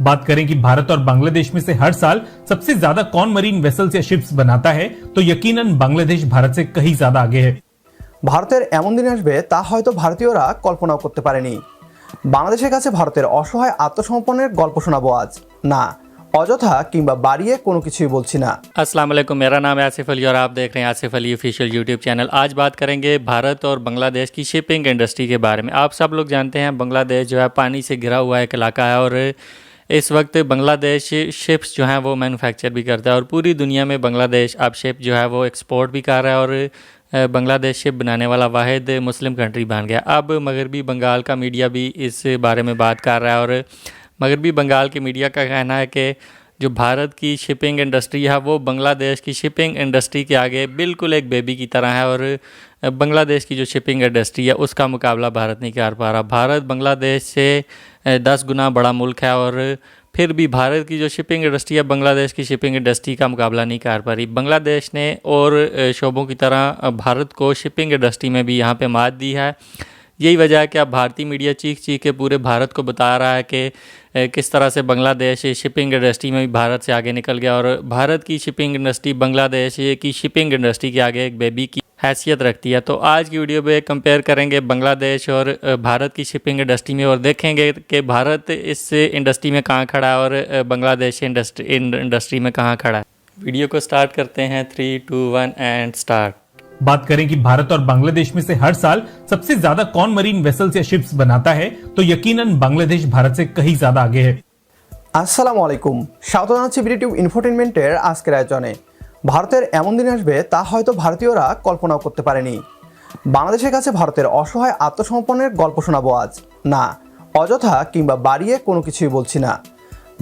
बात करें कि भारत और बांग्लादेश में से हर साल सबसे ज्यादा कौन मरीन वेसल्स या शिप्स बनाता है, तो यकीनन बांग्लादेश भारत से कहीं ज्यादा आगे है। ভারতের এমন দিন আসবে তা হয়তো ভারতীয়রা কল্পনাও করতে পারেনি। বাংলাদেশের কাছে ভারতের অসহায় আত্মসমর্পণের গল্প শোনাবো আজ। না, অযথা কিংবা বাড়িয়ে কোনো কিছুই বলছি না। अस्सलाम वालेकुम, मेरा नाम है आसिफ अली और आप देख रहे हैं Asif Ali official YouTube channel. आज बात करेंगे भारत और बांग्लादेश की शिपिंग इंडस्ट्री के बारे में। आप सब लोग जानते हैं बांग्लादेश जो है पानी से घिरा हुआ एक इलाका है और इस वक्त बांग्लादेश शिप्स जो हैं वो मैन्युफैक्चर भी करता है और पूरी दुनिया में बांग्लादेश अब शिप जो है वो एक्सपोर्ट भी कर रहा है और बांग्लादेश शिप बनाने वाला वाहिद मुस्लिम कंट्री बन गया। अब मगरबी बंगाल का मीडिया भी इस बारे में बात कर रहा है और मगरबी बंगाल के मीडिया का कहना है कि जो भारत की शिपिंग इंडस्ट्री है वो बांग्लादेश की शिपिंग इंडस्ट्री के आगे बिल्कुल एक बेबी की तरह है और बांग्लादेश की जो शिपिंग इंडस्ट्री है उसका मुकाबला भारत नहीं कर पा रहा। भारत बांग्लादेश से 10 गुना बड़ा मुल्क है और फिर भी भारत की जो शिपिंग इंडस्ट्री है बांग्लादेश की शिपिंग इंडस्ट्री का मुकाबला नहीं कर पा रही। बांग्लादेश ने और शोबों की तरह भारत को शिपिंग इंडस्ट्री में भी यहाँ पे मात दी है। यही वजह है कि अब भारतीय मीडिया चीख चीख के पूरे भारत को बता रहा है कि किस तरह से बांग्लादेश शिपिंग इंडस्ट्री में भी भारत से आगे निकल गया और भारत की शिपिंग इंडस्ट्री बांग्लादेश की शिपिंग इंडस्ट्री के आगे एक बेबी की हैसियत रखती है। तो आज की वीडियो में कंपेयर करेंगे बांग्लादेश और भारत की शिपिंग इंडस्ट्री में और देखेंगे कि भारत इस इंडस्ट्री में कहाँ खड़ा है और बांग्लादेश इंडस्ट्री में कहाँ खड़ा है। वीडियो को स्टार्ट करते हैं 3, 2, 1 एंड स्टार्ट। बात करें कि भारत और बांग्लादेश में से हर साल सबसे ज्यादा कौन मरीन वेसल्स या शिप्स बनाता है, तो यकीनन बांग्लादेश भारत से कहीं ज्यादा आगे है। আসসালামু আলাইকুম, স্বাগত জানাচ্ছি বিডিটিউব ইনফোটেইনমেন্টের আজকের আয়োজনে। ভারতের এমন দিন আসবে তা হয়তো ভারতীয়রা কল্পনাও করতে পারেনি। বাংলাদেশের কাছে ভারতের অসহায় আত্মসমর্পণের গল্প শোনাবো আজ। না, অযথা কিংবা বাড়িয়ে কোনো কিছুই বলছি না।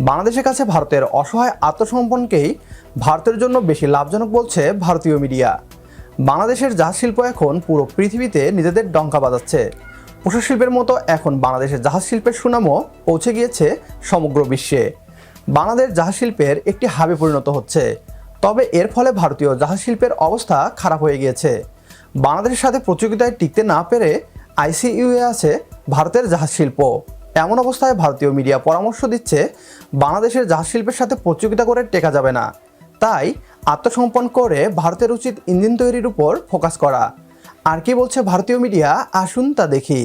বাংলাদেশের কাছে ভারতের অসহায় আত্মসমর্পণকেই ভারতের জন্য বেশি লাভজনক বলছে ভারতীয় মিডিয়া। বাংলাদেশের জাহাজ শিল্প এখন পুরো পৃথিবীতে নিজেদের ডঙ্কা বাজাচ্ছে। পোশাক শিল্পের মতো এখন বাংলাদেশের জাহাজ শিল্পের সুনামও পৌঁছে গিয়েছে সমগ্র বিশ্বে। বাংলাদেশ জাহাজ শিল্পের একটি হাবে পরিণত হচ্ছে। তবে এর ফলে ভারতীয় জাহাজ শিল্পের অবস্থা খারাপ হয়ে গিয়েছে। বাংলাদেশের সাথে প্রতিযোগিতায় টিকতে না পেরে আইসিইউয়ে আছে ভারতের জাহাজ শিল্প। এমন অবস্থায় ভারতীয় মিডিয়া পরামর্শ দিচ্ছে বাংলাদেশের জাহাজ শিল্পের সাথে প্রতিযোগিতা করে টেকা যাবে না, তাই আত্মসমর্পণ করে ভারতের উচিত ইঞ্জিন তৈরির উপর ফোকাস করা। আর কি বলছে ভারতীয় মিডিয়া, আসুন তা দেখি।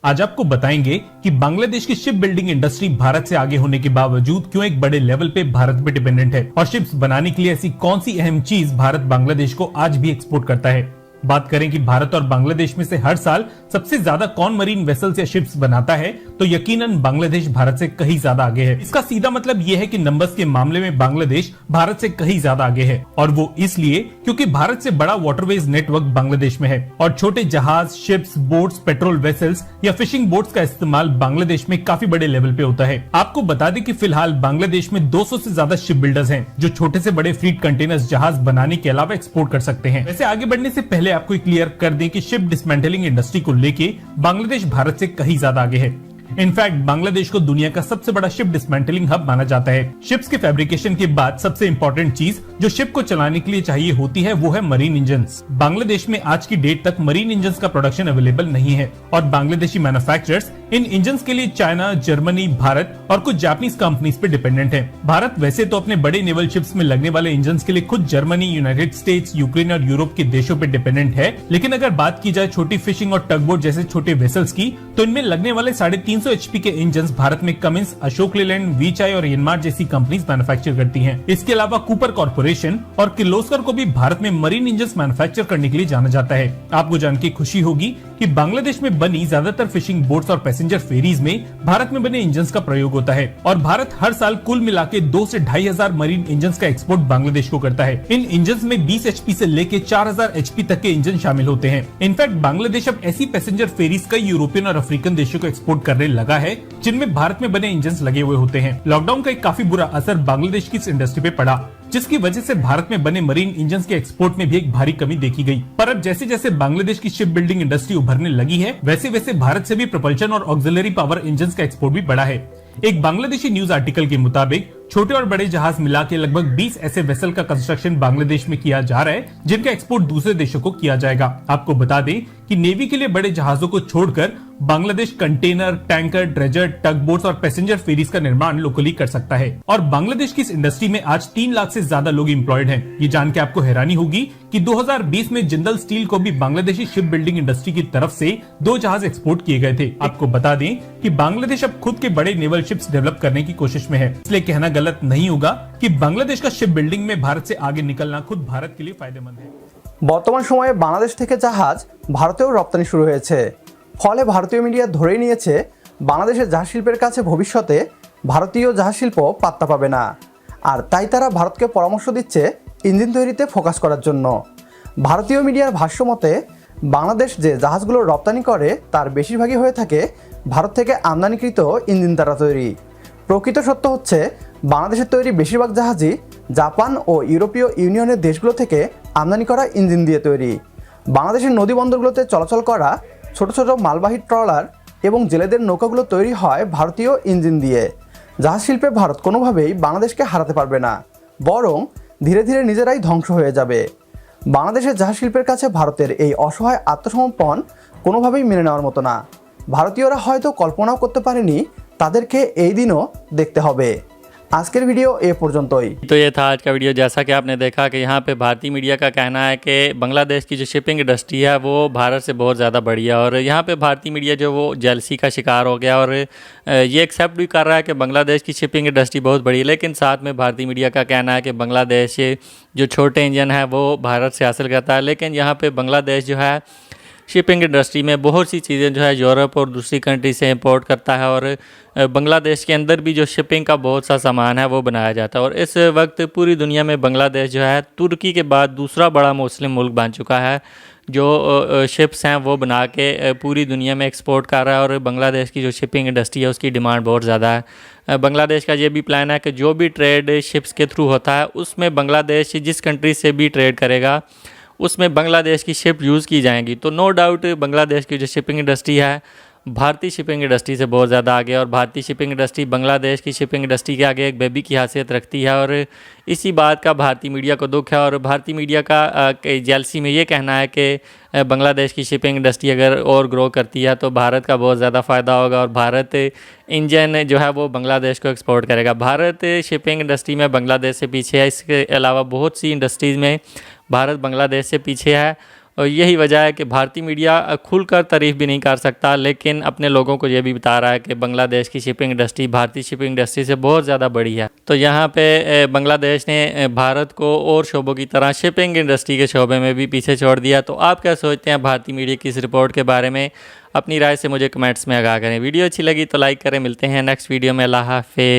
आज आपको बताएंगे कि बांग्लादेश की शिप बिल्डिंग इंडस्ट्री भारत से आगे होने के बावजूद क्यों एक बड़े लेवल पे भारत पे डिपेंडेंट है और शिप्स बनाने के लिए ऐसी कौन सी अहम चीज भारत बांग्लादेश को आज भी एक्सपोर्ट करता है। बात करें कि भारत और बांग्लादेश में से हर साल सबसे ज्यादा कौन मरीन वेसल्स या शिप्स बनाता है, तो यकीनन बांग्लादेश भारत से कहीं ज्यादा आगे है। इसका सीधा मतलब यह है कि नंबर्स के मामले में बांग्लादेश भारत से कहीं ज्यादा आगे है और वो इसलिए क्योंकि भारत से बड़ा वाटरवेज नेटवर्क बांग्लादेश में है और छोटे जहाज, शिप्स, बोट्स, पेट्रोल वेसल्स या फिशिंग बोट्स का इस्तेमाल बांग्लादेश में काफी बड़े लेवल पे होता है। आपको बता दें कि फिलहाल बांग्लादेश में 200 से ज्यादा शिप बिल्डर्स हैं जो छोटे से बड़े फ्रीट कंटेनर्स जहाज बनाने के अलावा एक्सपोर्ट कर सकते हैं। वैसे आगे बढ़ने से पहले आपको क्लियर कर दें कि शिप डिसमेंटलिंग इंडस्ट्री को लेके बांग्लादेश भारत से कहीं ज्यादा आगे है। इनफैक्ट बांग्लादेश को दुनिया का सबसे बड़ा शिप डिसमेंटलिंग हब माना जाता है। शिप्स के फैब्रिकेशन के बाद सबसे इंपॉर्टेंट चीज जो शिप को चलाने के लिए चाहिए होती है वो है मरीन इंजन्स। बांग्लादेश में आज की डेट तक मरीन इंजन्स का प्रोडक्शन अवेलेबल नहीं है और बांग्लादेशी मैन्युफैक्चरर्स इन इंजन्स के लिए चाइना, जर्मनी, भारत और कुछ जापानीज कंपनीज पे डिपेंडेंट है। भारत वैसे तो अपने बड़े नेवल शिप्स में लगने वाले इंजन्स के लिए खुद जर्मनी, यूनाइटेड स्टेट्स, यूक्रेन और यूरोप के देशों पे डिपेंडेंट है, लेकिन अगर बात की जाए छोटी फिशिंग और टगबोट जैसे छोटे वेसल्स की, तो इनमें लगने वाले 350 HP के इंजन्स भारत में कमिंस, अशोक लेलैंड, वीचाई और यनमार जैसी कंपनीज मैन्युफैक्चर करती हैं। इसके अलावा कूपर कॉर्पोरेशन और किर्लोस्कर को भी भारत में मरीन इंजन्स मैन्युफैक्चर करने के लिए जाना जाता है। आपको जान के खुशी होगी कि बांग्लादेश में बनी ज्यादातर फिशिंग बोट्स और पैसेंजर फेरीज में भारत में बने इंजन्स का प्रयोग होता है और भारत हर साल कुल मिला के 2 से 2,500 मरीन इंजन्स का एक्सपोर्ट बांग्लादेश को करता है। इन इंजन्स में 20 HP से लेके 4,000 HP तक के इंजन शामिल होते हैं। इनफैक्ट बांग्लादेश अब ऐसी पैसेंजर फेरीज कई यूरोपियन और अफ्रीकन देशों को एक्सपोर्ट करने लगा है जिनमें भारत में बने इंजन्स लगे हुए होते हैं। लॉकडाउन का एक काफी बुरा असर बांग्लादेश की इस इंडस्ट्री पे पड़ा, जिसकी वजह से भारत में बने मरीन इंजन्स के एक्सपोर्ट में भी एक भारी कमी देखी गई। पर अब जैसे जैसे बांग्लादेश की शिप बिल्डिंग इंडस्ट्री उभरने लगी है, वैसे वैसे भारत से भी प्रोपल्शन और ऑक्सिलरी पावर इंजन्स का एक्सपोर्ट भी बढ़ा है। एक बांग्लादेशी न्यूज आर्टिकल के मुताबिक छोटे और बड़े जहाज मिला के लगभग 20 ऐसे वेसल का कंस्ट्रक्शन बांग्लादेश में किया जा रहा है, जिनका एक्सपोर्ट दूसरे देशों को किया जाएगा। आपको बता दें कि नेवी के लिए बड़े जहाजों को छोड़कर बांग्लादेश कंटेनर, टैंकर, ड्रेजर, टग बोट्स और पैसेंजर फेरीज का निर्माण लोकली कर सकता है। और बांग्लादेश की इस इंडस्ट्री में आज 3 लाख से ज्यादा लोग एम्प्लॉयड हैं। ये जान के आपको हैरानी होगी कि 2020 में जिंदल स्टील को भी बांग्लादेशी शिप बिल्डिंग इंडस्ट्री की तरफ से 2 जहाज एक्सपोर्ट किए गए थे। आपको बता दें कि बांग्लादेश अब खुद के बड़े नेवल शिप्स डेवलप करने की कोशिश में है, इसलिए कहना गलत नहीं होगा कि बांग्लादेश का शिप बिल्डिंग में भारत से आगे निकलना खुद भारत के लिए फायदेमंद है। বর্তমান সময়ে বাংলাদেশ থেকে জাহাজ ভারতেও রপ্তানি শুরু হয়েছে। ফলে ভারতীয় মিডিয়া ধরেই নিয়েছে বাংলাদেশের জাহাজ শিল্পের কাছে ভবিষ্যতে ভারতীয় জাহাজ শিল্প পাত্তা পাবে না। আর তাই তারা ভারতকে পরামর্শ দিচ্ছে ইঞ্জিন তৈরিতে ফোকাস করার জন্য। ভারতীয় মিডিয়ার ভাষ্য মতে বাংলাদেশ যে জাহাজগুলো রপ্তানি করে তার বেশিরভাগই হয়ে থাকে ভারত থেকে আমদানিকৃত ইঞ্জিন দ্বারা তৈরি। প্রকৃত সত্য হচ্ছে বাংলাদেশের তৈরি বেশিরভাগ জাহাজই জাপান ও ইউরোপীয় ইউনিয়নের দেশগুলো থেকে আমদানি করা ইঞ্জিন দিয়ে তৈরি। বাংলাদেশের নদী বন্দরগুলোতে চলাচল করা ছোট ছোট মালবাহী ট্রলার এবং জেলেদের নৌকাগুলো তৈরি হয় ভারতীয় ইঞ্জিন দিয়ে। জাহাজ শিল্পে ভারত কোনোভাবেই বাংলাদেশকে হারাতে পারবে না, বরং ধীরে ধীরে নিজেরাই ধ্বংস হয়ে যাবে। বাংলাদেশের জাহাজ শিল্পের কাছে ভারতের এই অসহায় আত্মসমর্পণ কোনোভাবেই মেনে নেওয়ার মতো না। ভারতীয়রা হয়তো কল্পনাও করতে পারেনি তাদেরকে এই দিনও দেখতে হবে। আজকের ভিডিও এ পর্যন্তই। तो ये था आज का वीडियो। जैसा कि आपने देखा कि यहाँ पे भारतीय मीडिया का कहना है कि बांग्लादेश की जो शिपिंग इंडस्ट्री है वो भारत से बहुत ज़्यादा बड़ी है, और यहाँ पे भारतीय मीडिया जो वो जेलसी का शिकार हो गया और ये एक्सेप्ट भी कर रहा है कि बांग्लादेश की शिपिंग इंडस्ट्री बहुत बड़ी है। लेकिन साथ में भारतीय मीडिया का कहना है कि बांग्लादेश जो छोटे इंजन है वो भारत से हासिल करता है। लेकिन यहाँ पर बांग्लादेश जो है शिपिंग इंडस्ट्री में बहुत सी चीज़ें जो है यूरोप और दूसरी कंट्री से इंपोर्ट करता है, और बांग्लादेश के अंदर भी जो शिपिंग का बहुत सा सामान है वो बनाया जाता है। और इस वक्त पूरी दुनिया में बांग्लादेश जो है तुर्की के बाद दूसरा बड़ा मुस्लिम मुल्क बन चुका है, जो शिप्स हैं वो बना के पूरी दुनिया में एक्सपोर्ट कर रहा है। और बांग्लादेश की जो शिपिंग इंडस्ट्री है उसकी डिमांड बहुत ज़्यादा है। बांग्लादेश का ये भी प्लान है कि जो भी ट्रेड शिप्स के थ्रू होता है उसमें बांग्लादेश जिस कंट्री से भी ट्रेड करेगा उसमें बांग्लादेश की शिप यूज़ की जाएंगी। तो नो डाउट बांग्लादेश की जो शिपिंग इंडस्ट्री है भारतीय शिपिंग इंडस्ट्री से बहुत ज़्यादा आगे है, और भारतीय शिपिंग इंडस्ट्री बांग्लादेश की शिपिंग इंडस्ट्री के आगे एक बेबी की हैसियत रखती है। और इसी बात का भारतीय मीडिया को दुख है, और भारतीय मीडिया का जेलसी में ये कहना है कि बांग्लादेश की शिपिंग इंडस्ट्री अगर और ग्रो करती है तो भारत का बहुत ज़्यादा फ़ायदा होगा, और भारत इंजन जो है वो बांग्लादेश को एक्सपोर्ट करेगा। भारत शिपिंग इंडस्ट्री में बांग्लादेश से पीछे है, इसके अलावा बहुत सी इंडस्ट्रीज़ में भारत बांग्लादेश से पीछे है। और यही वजह है कि भारतीय मीडिया खुलकर तारीफ़ भी नहीं कर सकता, लेकिन अपने लोगों को ये भी बता रहा है कि बांग्लादेश की शिपिंग इंडस्ट्री भारतीय शिपिंग इंडस्ट्री से बहुत ज़्यादा बड़ी है। तो यहाँ पे बांग्लादेश ने भारत को और शोबों की तरह शिपिंग इंडस्ट्री के शोबे में भी पीछे छोड़ दिया। तो आप क्या सोचते हैं भारतीय मीडिया की इस रिपोर्ट के बारे में? अपनी राय से मुझे कमेंट्स में आगाह करें। वीडियो अच्छी लगी तो लाइक करें। मिलते हैं नेक्स्ट वीडियो में। अल्लाह हाफ़िज़।